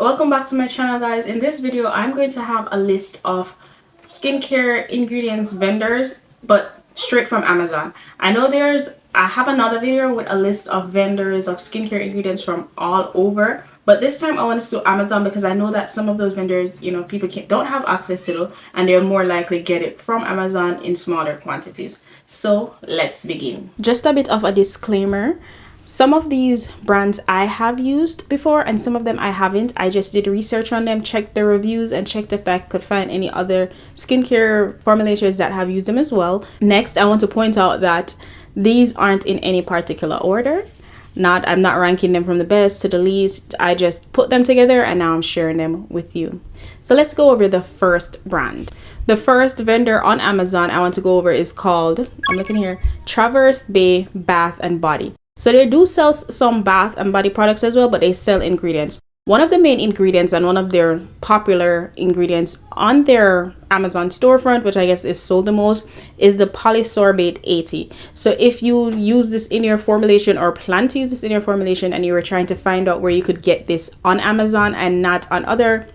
Welcome back to my channel, guys. In this video I'm going to have a list of skincare ingredients vendors, but straight from Amazon. I have another video with a list of vendors of skincare ingredients from all over, but this time I want to do Amazon because I know that some of those vendors, people don't have access to, and they're more likely get it from Amazon in smaller quantities. So let's begin. Just a bit of a disclaimer. Some of these brands I have used before and some of them I haven't. I just did research on them, checked the reviews, and checked if I could find any other skincare formulators that have used them as well. Next, I want to point out that these aren't in any particular order. I'm not ranking them from the best to the least. I just put them together and now I'm sharing them with you. So let's go over the first brand. The first vendor on Amazon I want to go over is called, I'm looking here, Traverse Bay Bath and Body. So they do sell some bath and body products as well, but they sell ingredients. One of the main ingredients and one of their popular ingredients on their Amazon storefront, which I guess is sold the most, is the polysorbate 80. So if you use this in your formulation or plan to use this in your formulation and you were trying to find out where you could get this on Amazon and not on other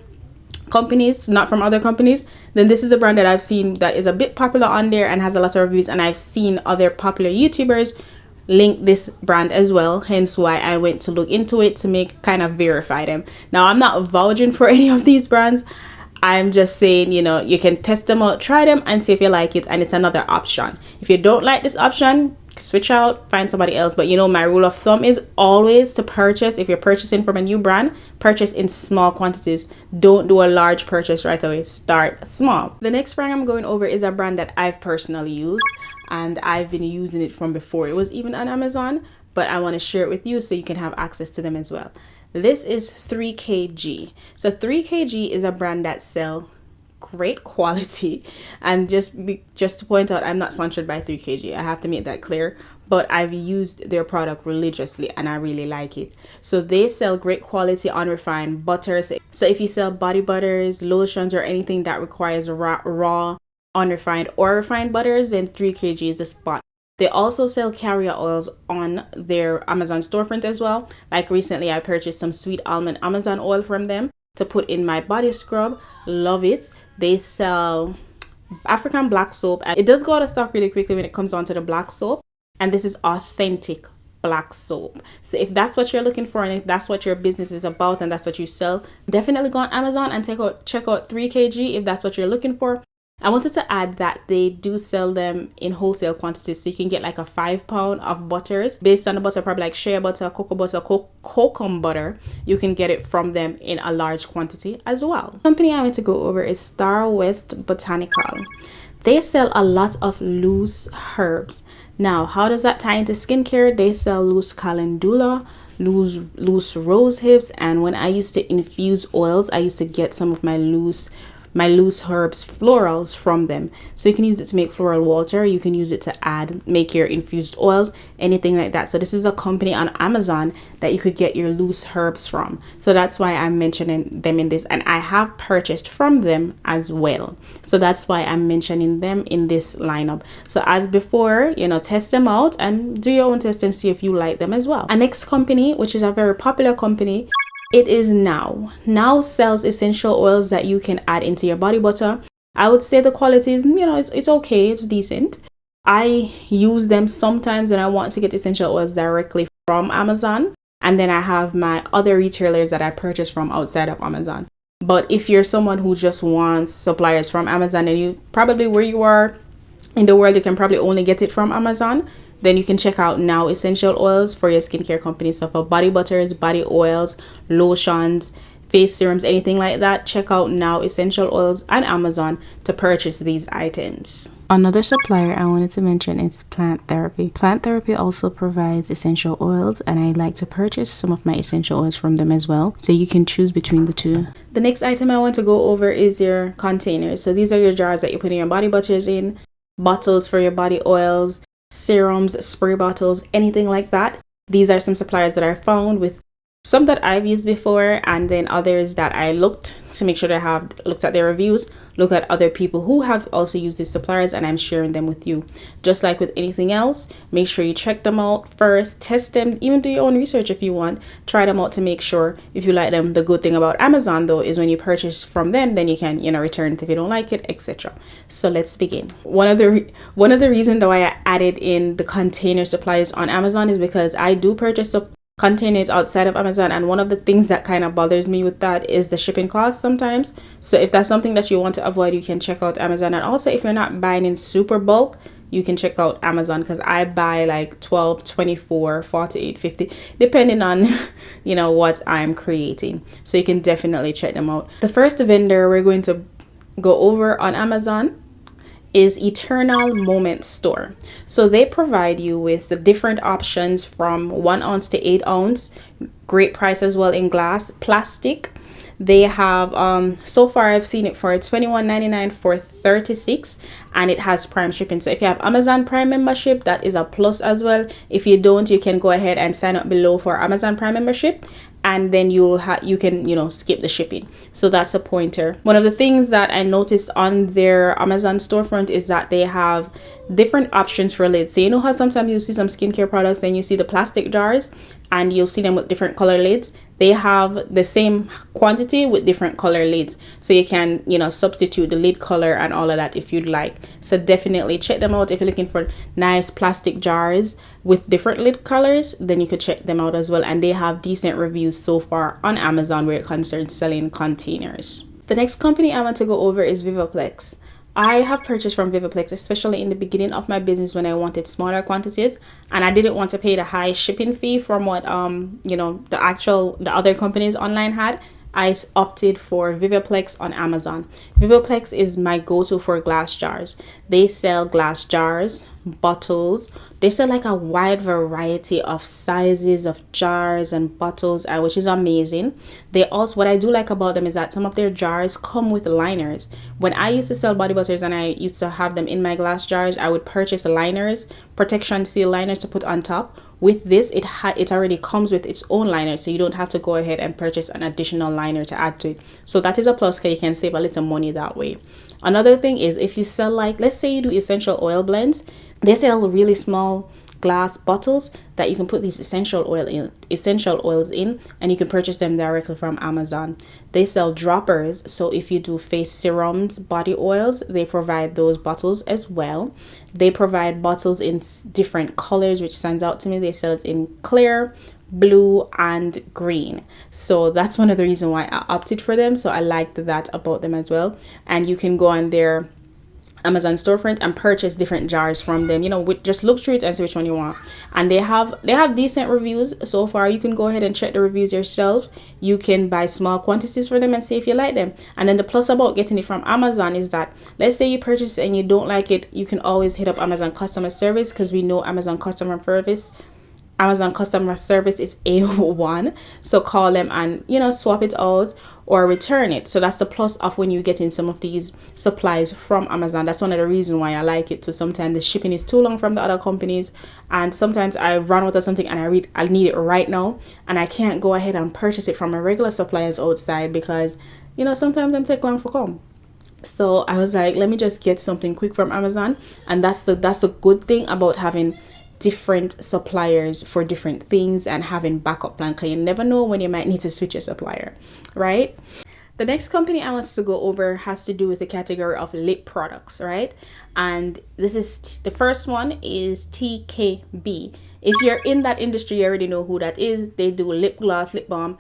companies, not from other companies, then this is a brand that I've seen that is a bit popular on there and has a lot of reviews, and I've seen other popular YouTubers link this brand as well, hence why I went to look into it to kind of verify them. Now, I'm not vouching for any of these brands. I'm just saying, you can test them out, try them, and see if you like it, and it's another option. If you don't like this option, switch out, find somebody else. But my rule of thumb is always to purchase, if you're purchasing from a new brand, purchase in small quantities. Don't do a large purchase right away. Start small. The next brand I'm going over is a brand that I've personally used, and I've been using it from before it was even on Amazon, but I want to share it with you so you can have access to them as well. This is 3kg. So 3kg is a brand that sells great quality, and just to point out, I'm not sponsored by 3kg. I have to make that clear, but I've used their product religiously and I really like it. So they sell great quality unrefined butters. So if you sell body butters, lotions, or anything that requires raw unrefined or refined butters, then 3kg is the spot. They also sell carrier oils on their Amazon storefront as well. Like recently I purchased some sweet almond Amazon oil from them to put in my body scrub. Love it. They sell African black soap, and it does go out of stock really quickly when it comes on to the black soap, and this is authentic black soap. So if that's what you're looking for and if that's what your business is about and that's what you sell, definitely go on Amazon and check out 3kg if that's what you're looking for. I wanted to add that they do sell them in wholesale quantities, so you can get like a 5 pound of butters based on the butter, probably like shea butter, cocoa butter, cocoa butter. You can get it from them in a large quantity as well. The company I want to go over is Star West Botanical. They sell a lot of loose herbs. Now, how does that tie into skincare? They sell loose calendula, loose rose hips, and when I used to infuse oils, I used to get some of my loose herbs florals from them. So you can use it to make floral water, you can use it to make your infused oils, anything like that. So this is a company on Amazon that you could get your loose herbs from. So that's why I'm mentioning them in this, and I have purchased from them as well. So that's why I'm mentioning them in this lineup. So as before, test them out and do your own test and see if you like them as well. Our next company, which is a very popular company, it is Now. Now sells essential oils that you can add into your body butter. I would say the quality is, it's okay, it's decent. I use them sometimes when I want to get essential oils directly from Amazon, and then I have my other retailers that I purchase from outside of Amazon. But if you're someone who just wants suppliers from Amazon, and you probably, where you are in the world, you can probably only get it from Amazon, then you can check out Now essential oils for your skincare company. So for body butters, body oils, lotions, face serums, anything like that, check out Now essential oils on Amazon to purchase these items. Another supplier I wanted to mention is Plant Therapy. Plant Therapy also provides essential oils, and I like to purchase some of my essential oils from them as well. So you can choose between the two. The next item I want to go over is your containers. So these are your jars that you put in your body butters in, bottles for your body oils, serums, spray bottles, anything like that. These are some suppliers that I found with some that I've used before, and then others that I looked to make sure that I have looked at their reviews, look at other people who have also used these suppliers, and I'm sharing them with you. Just like with anything else, make sure you check them out first, test them, even do your own research if you want, try them out to make sure if you like them. The good thing about Amazon though is when you purchase from them, then you can, you know, return it if you don't like it, etc. So let's begin. One of the reasons why I added in the container supplies on Amazon is because I do purchase containers outside of Amazon, and one of the things that kind of bothers me with that is the shipping cost sometimes. So if that's something that you want to avoid, you can check out Amazon. And also if you're not buying in super bulk, you can check out Amazon, because I buy like 12, 24, 48, 50 depending on you know what I'm creating. So you can definitely check them out. The first vendor we're going to go over on Amazon is Eternal Moment Store. So they provide you with the different options from 1 ounce to 8 ounce. Great price as well in glass, plastic. They have so far I've seen it for $21.99 for 36, and it has Prime shipping. So if you have Amazon Prime membership, that is a plus as well. If you don't, you can go ahead and sign up below for Amazon Prime membership, and then you can, you know, skip the shipping. So that's a pointer. One of the things that I noticed on their Amazon storefront is that they have different options for lids. So you know how sometimes you see some skincare products and you see the plastic jars and you'll see them with different color lids. They have the same quantity with different color lids, so you can, you know, substitute the lid color and all of that if you'd like. So definitely check them out if you're looking for nice plastic jars with different lid colors. Then you could check them out as well, and they have decent reviews so far on Amazon where it concerns selling containers. The next company I want to go over is Vivaplex. I have purchased from Vivaplex, especially in the beginning of my business when I wanted smaller quantities and I didn't want to pay the high shipping fee from what you know, the other companies online had. I opted for Vivaplex on Amazon. Vivaplex is my go-to for glass jars. They sell glass jars, bottles. They sell like a wide variety of sizes of jars and bottles, which is amazing. They also, what I do like about them is that some of their jars come with liners. When I used to sell body butters and I used to have them in my glass jars, I would purchase liners, protection seal liners to put on top. With this, it already comes with its own liner, so you don't have to go ahead and purchase an additional liner to add to it. So that is a plus, because you can save a little money that way. Another thing is if you sell, like, let's say you do essential oil blends, they sell really small glass bottles that you can put these essential oils in, and you can purchase them directly from Amazon. They sell droppers, so if you do face serums, body oils, they provide those bottles as well. They provide bottles in different colors, which stands out to me. They sell it in clear, blue, and green. So that's one of the reasons why I opted for them. So I liked that about them as well. And you can go on their Amazon storefront and purchase different jars from them, you know, just look through it and see which one you want. And they have decent reviews so far. You can go ahead and check the reviews yourself. You can buy small quantities for them and see if you like them. And then the plus about getting it from Amazon is that, let's say you purchase it and you don't like it, you can always hit up Amazon customer service, because we know Amazon customer service is A1. So call them and, you know, swap it out or return it. So that's the plus of when you get in some of these supplies from Amazon. That's one of the reasons why I like it. So sometimes the shipping is too long from the other companies, and sometimes I run out of something and I need it right now, and I can't go ahead and purchase it from a regular suppliers outside because, you know, sometimes them take long for come. So I was like, let me just get something quick from Amazon. And that's the good thing about having different suppliers for different things and having backup plan, because you never know when you might need to switch a supplier, right? The next company I wanted to go over has to do with the category of lip products, right? And this is the first one is TKB. If you're in that industry, you already know who that is. They do lip gloss, lip balm,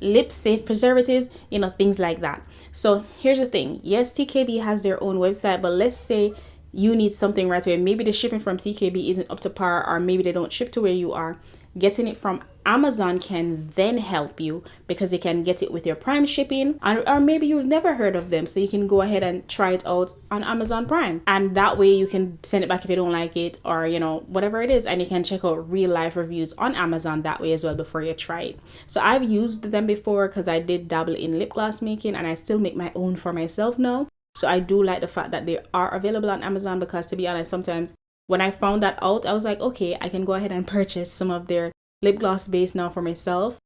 lip safe preservatives, you know, things like that. So here's the thing. Yes, TKB has their own website, but let's say you need something right away. Maybe the shipping from TKB isn't up to par, or maybe they don't ship to where you are. Getting it from Amazon can then help you, because you can get it with your Prime shipping, or maybe you've never heard of them, so you can go ahead and try it out on Amazon Prime, and that way you can send it back if you don't like it, or, you know, whatever it is, and you can check out real life reviews on Amazon that way as well before you try it. So I've used them before because I did dabble in lip gloss making, and I still make my own for myself now. So I do like the fact that they are available on Amazon, because to be honest, sometimes when I found that out, I was like, okay, I can go ahead and purchase some of their lip gloss base now for myself.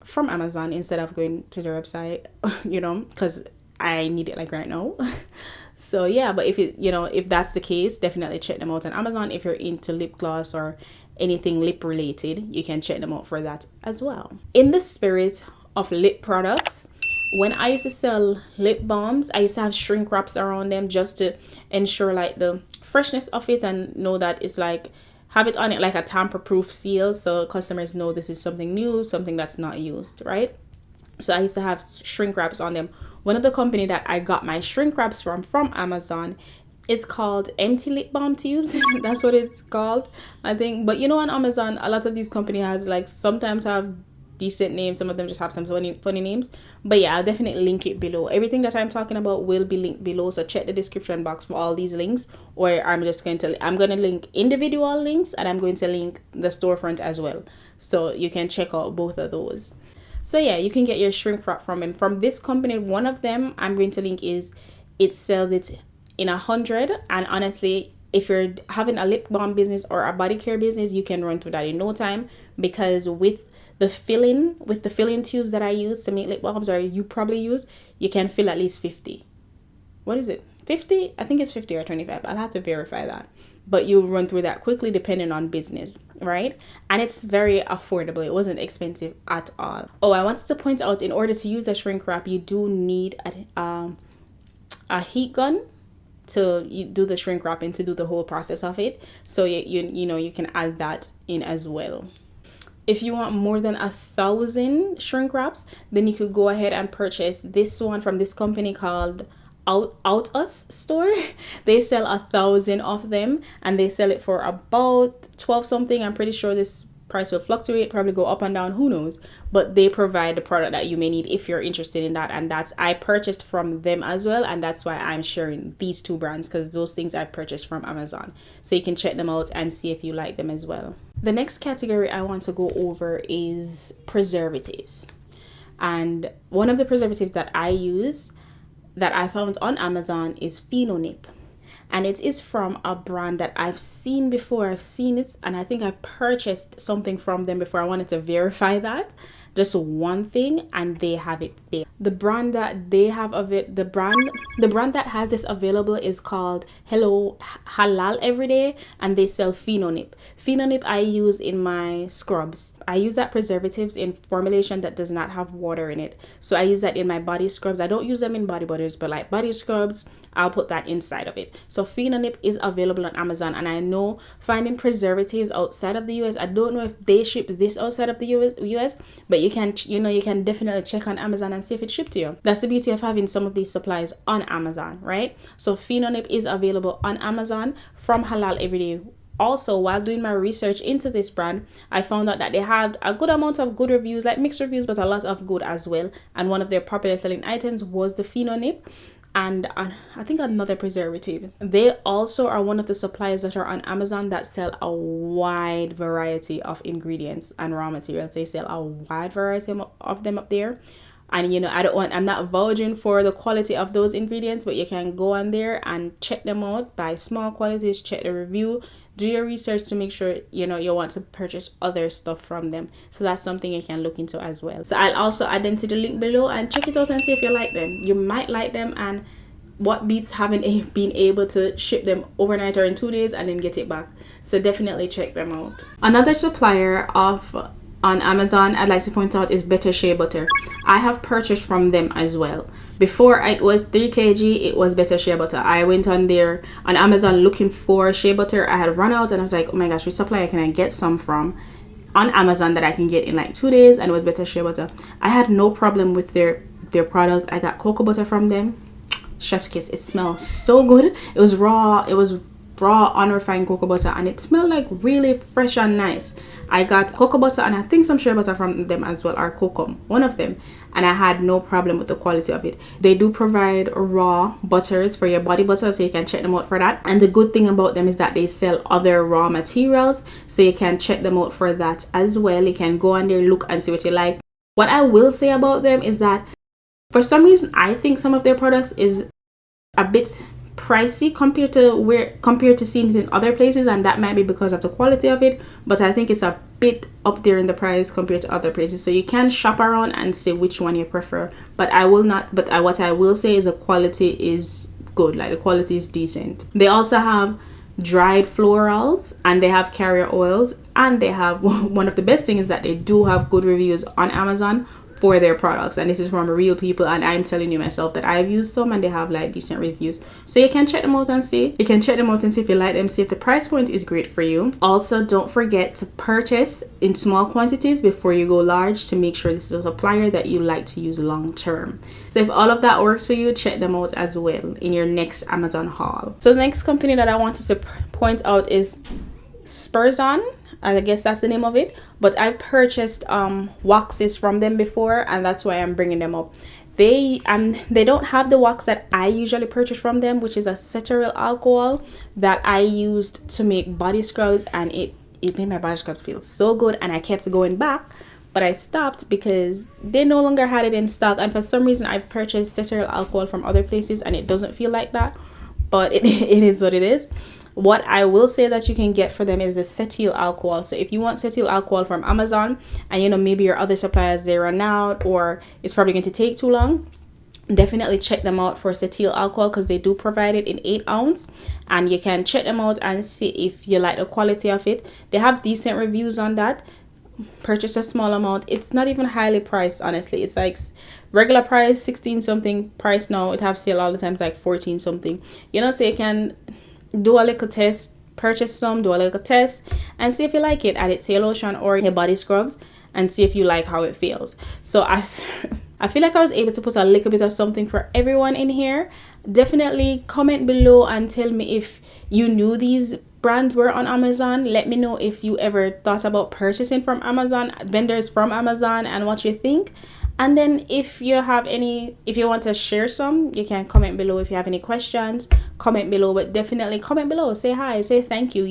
from Amazon instead of going to their website, you know, because I need it like right now. So yeah, but if it, you know, if that's the case, definitely check them out on Amazon. If you're into lip gloss or anything lip related, you can check them out for that as well. In the spirit of lip products, when I used to sell lip balms, I used to have shrink wraps around them just to ensure like the freshness of it and know that it's like have it on it like a tamper proof seal, so customers know this is something new, something that's not used, right? So I used to have shrink wraps on them. One of the company that I got my shrink wraps from Amazon is called Empty Lip Balm Tubes. That's what it's called, I think. But you know, on Amazon, a lot of these company has like sometimes have decent names, some of them just have some funny names. But yeah, I'll definitely link it below. Everything that I'm talking about will be linked below, so check the description box for all these links, or I'm going to link individual links, and I'm going to link the storefront as well, so you can check out both of those. So yeah, you can get your shrink wrap from them. From this company, one of them I'm going to link is, it sells it in 100, and honestly, if you're having a lip balm business or a body care business, you can run through that in no time, because with the filling tubes that I use to make lip balms, or you probably use, you can fill at least 50. What is it? 50? I think it's 50 or 25. I'll have to verify that. But you'll run through that quickly depending on business, right? And it's very affordable. It wasn't expensive at all. Oh, I wanted to point out, in order to use a shrink wrap, you do need a heat gun to do the shrink wrapping, to do the whole process of it. So you know, you can add that in as well. If you want more than 1,000 shrink wraps, then you could go ahead and purchase this one from this company called Out Us store. They sell 1,000 of them, and they sell it for about 12 something. I'm pretty sure this price will fluctuate, probably go up and down, who knows, but they provide the product that you may need if you're interested in that. And that's, I purchased from them as well, and that's why I'm sharing these two brands, because those things I purchased from Amazon. So you can check them out and see if you like them as well. The next category I want to go over is preservatives, and one of the preservatives that I use that I found on Amazon is Phenonip. And it is from a brand that I've seen before. I've seen it, and I think I've purchased something from them before. I wanted to verify that, just one thing, and they have it there. The brand that they have of it, the brand that has this available is called Hello Halal Everyday, and they sell Phenonip. Phenonip I use in my scrubs. I use that preservatives in formulation that does not have water in it. So I use that in my body scrubs. I don't use them in body butters, but like body scrubs, I'll put that inside of it. So Phenonip is available on Amazon, and I know finding preservatives outside of the US, I don't know if they ship this outside of the US, but you can definitely check on Amazon and see if it's shipped to you. That's the beauty of having some of these supplies on Amazon, right? So Phenonip is available on Amazon from Halal Everyday. Also, while doing my research into this brand, I found out that they had a good amount of good reviews, like mixed reviews, but a lot of good as well. And one of their popular selling items was the Phenonip, and I think another preservative. They also are one of the suppliers that are on Amazon that sell a wide variety of ingredients and raw materials. They sell a wide variety of them up there. And you know, I'm not vouching for the quality of those ingredients, but you can go on there and check them out, buy small quantities, check the review, do your research to make sure you know you want to purchase other stuff from them. So that's something you can look into as well. So I'll also add them to the link below, and check it out and see if you like them. You might like them, and what beats having been able to ship them overnight or in 2 days and then get it back. So definitely check them out. Another supplier on Amazon I'd like to point out is Better Shea Butter. I have purchased from them as well. Before it was 3 kg, it was Better Shea Butter. I went on there on Amazon looking for shea butter. I had run out, and I was like, oh my gosh, which supplier can I get some from on Amazon that I can get in like 2 days? And it was Better Shea Butter. I had no problem with their products. I got cocoa butter from them. Chef's kiss. It smells so good. It was raw unrefined cocoa butter, and it smelled like really fresh and nice. I got cocoa butter and I think some shea butter from them as well, or cocoa, one of them, and I had no problem with the quality of it. They do provide raw butters for your body butter, so you can check them out for that. And the good thing about them is that they sell other raw materials, so you can check them out for that as well. You can go on there, look and see what you like. What I will say about them is that for some reason I think some of their products is a bit pricey compared to seeing it in other places, and that might be because of the quality of it, but I think it's a bit up there in the price compared to other places. So you can shop around and see which one you prefer, but what I will say is the quality is good. Like, the quality is decent. They also have dried florals, and they have carrier oils, and they have one of the best things is that they do have good reviews on Amazon for their products, and this is from real people, and I'm telling you myself that I've used some and they have like decent reviews. So you can check them out and see if you like them, see if the price point is great for you. Also, don't forget to purchase in small quantities before you go large, to make sure this is a supplier that you like to use long term. So if all of that works for you, check them out as well in your next Amazon haul. So the next company that I wanted to point out is Spurzon. I guess that's the name of it, but I've purchased waxes from them before, and that's why I'm bringing them up. They don't have the wax that I usually purchase from them, which is a cetyl alcohol that I used to make body scrubs, and it made my body scrubs feel so good, and I kept going back, but I stopped because they no longer had it in stock. And for some reason, I've purchased cetyl alcohol from other places and it doesn't feel like that, but it is what it is. What I will say that you can get for them is the cetyl alcohol. So if you want cetyl alcohol from Amazon, and maybe your other suppliers, they run out or it's probably going to take too long, definitely check them out for cetyl alcohol, because they do provide it in 8 ounce, and you can check them out and see if you like the quality of it. They have decent reviews on that. Purchase a small amount. It's not even highly priced, honestly. It's like regular price 16 something, price now it have sale all the time, it's like 14 something, so you can do a little test, purchase some, do a little test, and see if you like it. Add it to your lotion or your body scrubs and see if you like how it feels. So I feel like I was able to put a little bit of something for everyone in here. Definitely comment below and tell me if you knew these brands were on Amazon. Let me know if you ever thought about purchasing from Amazon, vendors from Amazon, and what you think. And then if you want to share some, you can comment below. If you have any questions, comment below, but definitely comment below, say hi, say thank you.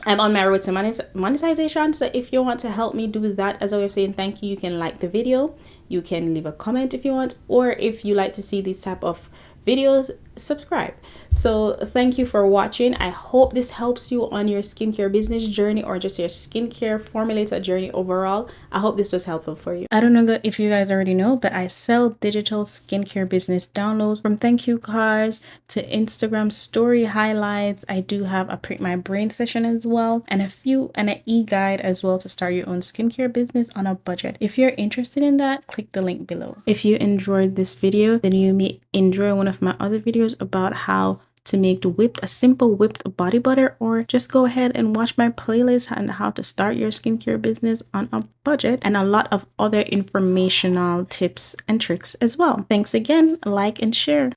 I'm on my road to monetization, so if you want to help me do that as a way of saying thank you, you can like the video, you can leave a comment if you want, or if you like to see these type of videos, subscribe. So thank you for watching. I hope this helps you on your skincare business journey, or just your skincare formulator journey overall. I hope this was helpful for you. I don't know if you guys already know, but I sell digital skincare business downloads, from thank you cards to Instagram story highlights. I do have a Print My Brain session as well, and an e-guide as well to start your own skincare business on a budget. If you're interested in that, click the link below. If you enjoyed this video, then you may enjoy one of my other videos about how to make a simple whipped body butter, or just go ahead and watch my playlist on how to start your skincare business on a budget, and a lot of other informational tips and tricks as well. Thanks again, like and share.